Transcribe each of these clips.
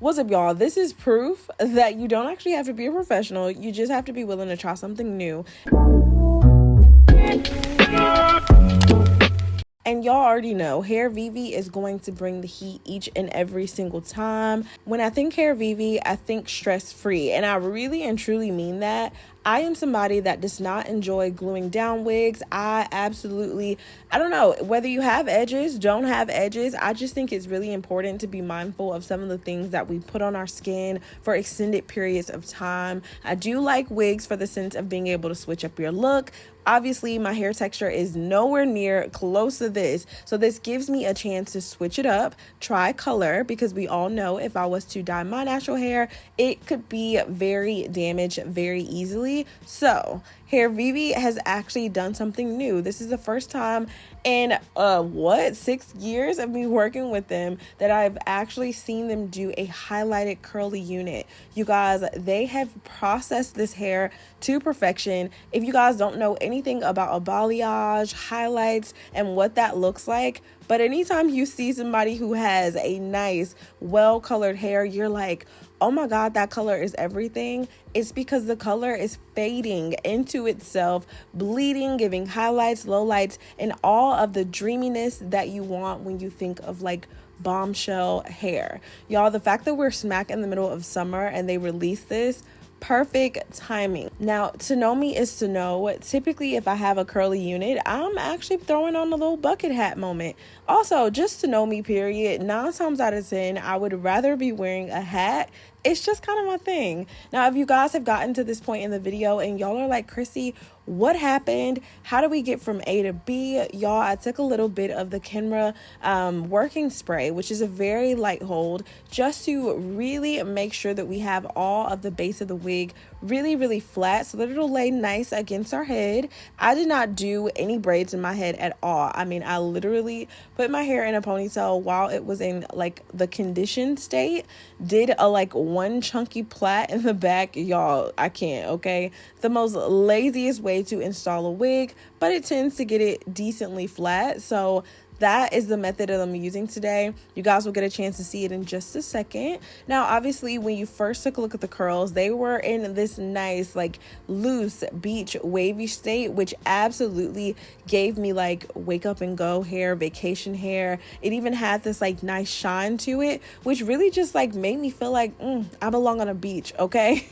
What's up, y'all? This is proof that you don't actually have to be a professional. You just have to be willing to try something new. And y'all already know Hairvivi is going to bring the heat each and every single time. When I think Hairvivi, I think stress-free, and I really and truly mean that. I am somebody that does not enjoy gluing down wigs. I don't know, whether you have edges, don't have edges, I just think it's really important to be mindful of some of the things that we put on our skin for extended periods of time. I do like wigs for the sense of being able to switch up your look. Obviously, my hair texture is nowhere near close to this, so this gives me a chance to switch it up, try color, because we all know if I was to dye my natural hair, it could be very damaged very easily. So Hairvivi has actually done something new. This is the first time in 6 years of me working with them that I've actually seen them do a highlighted curly unit. You guys, they have processed this hair to perfection. If you guys don't know anything about a balayage, highlights, and what that looks like, but anytime you see somebody who has a nice, well-colored hair, you're like, oh my God, that color is everything. It's because the color is fading into itself, bleeding, giving highlights, lowlights, and all of the dreaminess that you want when you think of like bombshell hair. Y'all, the fact that we're smack in the middle of summer and they released this, perfect timing. Now, to know me is to know. Typically, if I have a curly unit, I'm actually throwing on a little bucket hat moment. Also, just to know me, period, 9 times out of 10, I would rather be wearing a hat. It's just kind of my thing. Now, if you guys have gotten to this point in the video and y'all are like, Chrissy, what happened? How do we get from A to B? Y'all, I took a little bit of the Kenra working spray, which is a very light hold, just to really make sure that we have all of the base of the wig really flat so that it'll lay nice against our head. I did not do any braids in my head at all. I mean, I literally put my hair in a ponytail while it was in like the conditioned state, did a like one chunky plait in the back. Y'all, I can't, okay? The most laziest way to install a wig, but it tends to get it decently flat. So that is the method that I'm using today. You guys will get a chance to see it in just a second. Now, obviously, when you first took a look at the curls, they were in this nice, like, loose beach wavy state, which absolutely gave me like wake up and go hair, vacation hair. It even had this like nice shine to it, which really just like made me feel like I belong on a beach, okay?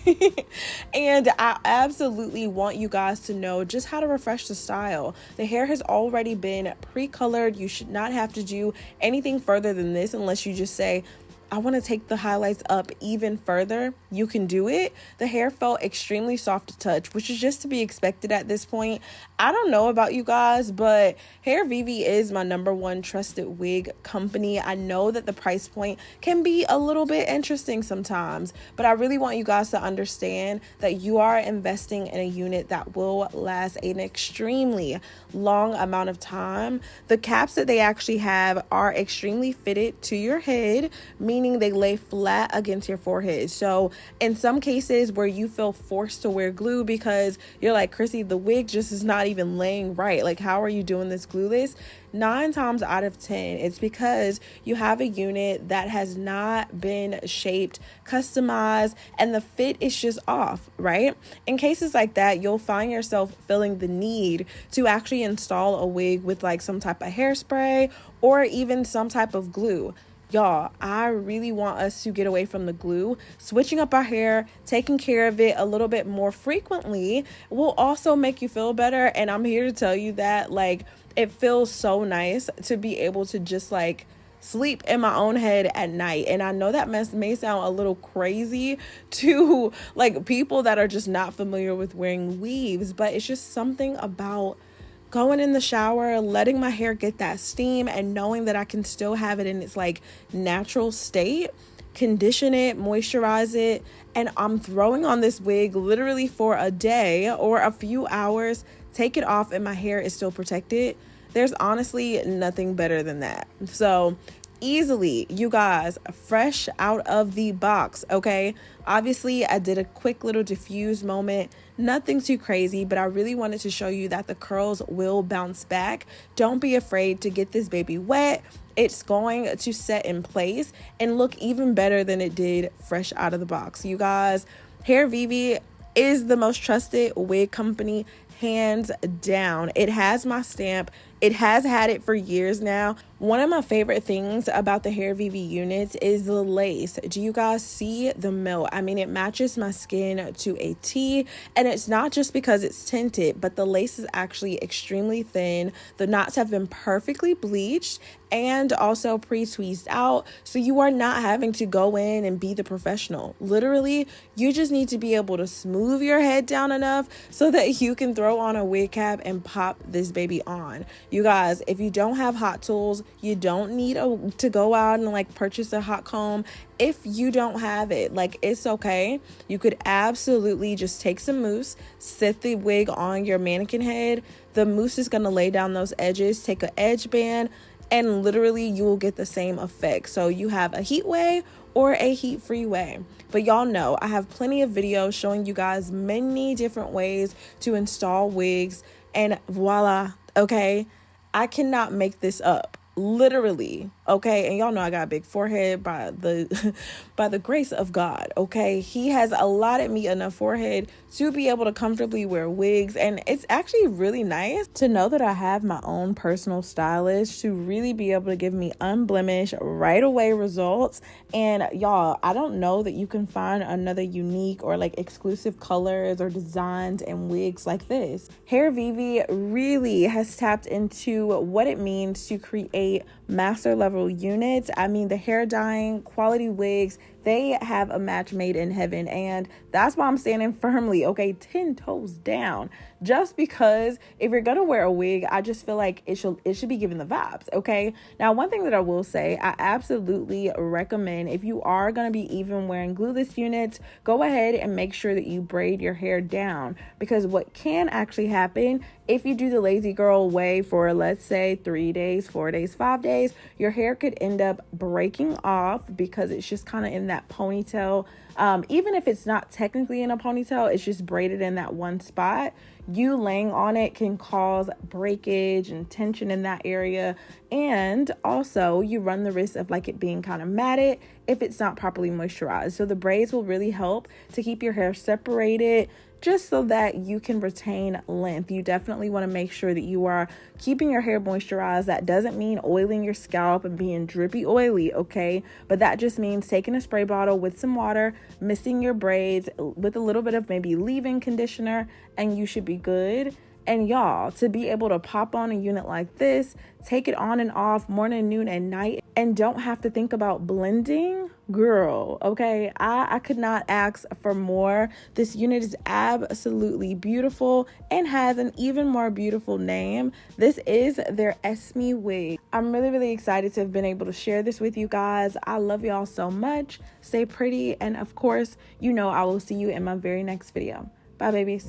And I absolutely want you guys to know just how to refresh the style. The hair has already been pre-colored. You should not have to do anything further than this unless you just say, I want to take the highlights up even further. You can do it. The hair felt extremely soft to touch, which is just to be expected at this point. I don't know about you guys, but Hairvivi is my #1 trusted wig company. I know that the price point can be a little bit interesting sometimes, but I really want you guys to understand that you are investing in a unit that will last an extremely long amount of time. The caps that they actually have are extremely fitted to your head, meaning they lay flat against your forehead. So in some cases where you feel forced to wear glue because you're like, Chrissy, the wig just is not even laying right. Like, how are you doing this glueless? 9 times out of 10, it's because you have a unit that has not been shaped, customized, and the fit is just off, right? In cases like that, you'll find yourself feeling the need to actually install a wig with like some type of hairspray or even some type of glue. Y'all, I really want us to get away from the glue. Switching up our hair, taking care of it a little bit more frequently will also make you feel better. And I'm here to tell you that, like, it feels so nice to be able to just like sleep in my own head at night. And I know that may sound a little crazy to like people that are just not familiar with wearing weaves, but it's just something about going in the shower, letting my hair get that steam, and knowing that I can still have it in its like natural state, condition it, moisturize it, and I'm throwing on this wig literally for a day or a few hours, take it off, and my hair is still protected. There's honestly nothing better than that. So easily, you guys, fresh out of the box. Okay, obviously I did a quick little diffuse moment, nothing too crazy, but I really wanted to show you that the curls will bounce back. Don't be afraid to get this baby wet. It's going to set in place and look even better than it did fresh out of the box. You guys, Hairvivi is the most trusted wig company, hands down. It has my stamp. It has had it for years now. One of my favorite things about the Hairvivi units is the lace. Do you guys see the melt? I mean, it matches my skin to a T, and it's not just because it's tinted, but the lace is actually extremely thin. The knots have been perfectly bleached and also pre-tweezed out, so you are not having to go in and be the professional. Literally, you just need to be able to smooth your head down enough so that you can throw on a wig cap and pop this baby on. You guys, if you don't have hot tools, you don't need to go out and like purchase a hot comb. If you don't have it, like, it's okay. You could absolutely just take some mousse, set the wig on your mannequin head. The mousse is going to lay down those edges. Take an edge band, and literally you will get the same effect. So you have a heat way or a heat-free way. But y'all know I have plenty of videos showing you guys many different ways to install wigs, and voila, okay? I cannot make this up, literally, okay? And y'all know I got a big forehead by the grace of God, okay? He has allotted me enough forehead to be able to comfortably wear wigs, and it's actually really nice to know that I have my own personal stylist to really be able to give me unblemished, right away results. And y'all, I don't know that you can find another unique or like exclusive colors or designs and wigs like this. Hairvivi really has tapped into what it means to create master level units. I mean, the hair dyeing quality wigs, they have a match made in heaven, and that's why I'm standing firmly, okay, 10 toes down. Just because if you're gonna wear a wig, I just feel like it should be given the vibes, okay? Now, one thing that I will say, I absolutely recommend, if you are gonna be even wearing glueless units, go ahead and make sure that you braid your hair down, because what can actually happen if you do the lazy girl way for, let's say, 3 days, 4 days, 5 days, your hair could end up breaking off because it's just kind of in that ponytail. Even if it's not technically in a ponytail, it's just braided in that one spot. You laying on it can cause breakage and tension in that area. And also you run the risk of like it being kind of matted if it's not properly moisturized. So the braids will really help to keep your hair separated, just so that you can retain length. You definitely want to make sure that you are keeping your hair moisturized. That doesn't mean oiling your scalp and being drippy oily, okay? But that just means taking a spray bottle with some water, misting your braids with a little bit of maybe leave-in conditioner, and you should be good. And y'all, to be able to pop on a unit like this, take it on and off morning, noon, and night, and don't have to think about blending, girl, okay? I could not ask for more. This unit is absolutely beautiful and has an even more beautiful name. This is their Esme wig. I'm really, really excited to have been able to share this with you guys. I love y'all so much. Stay pretty, and of course, you know I will see you in my very next video. Bye, babies.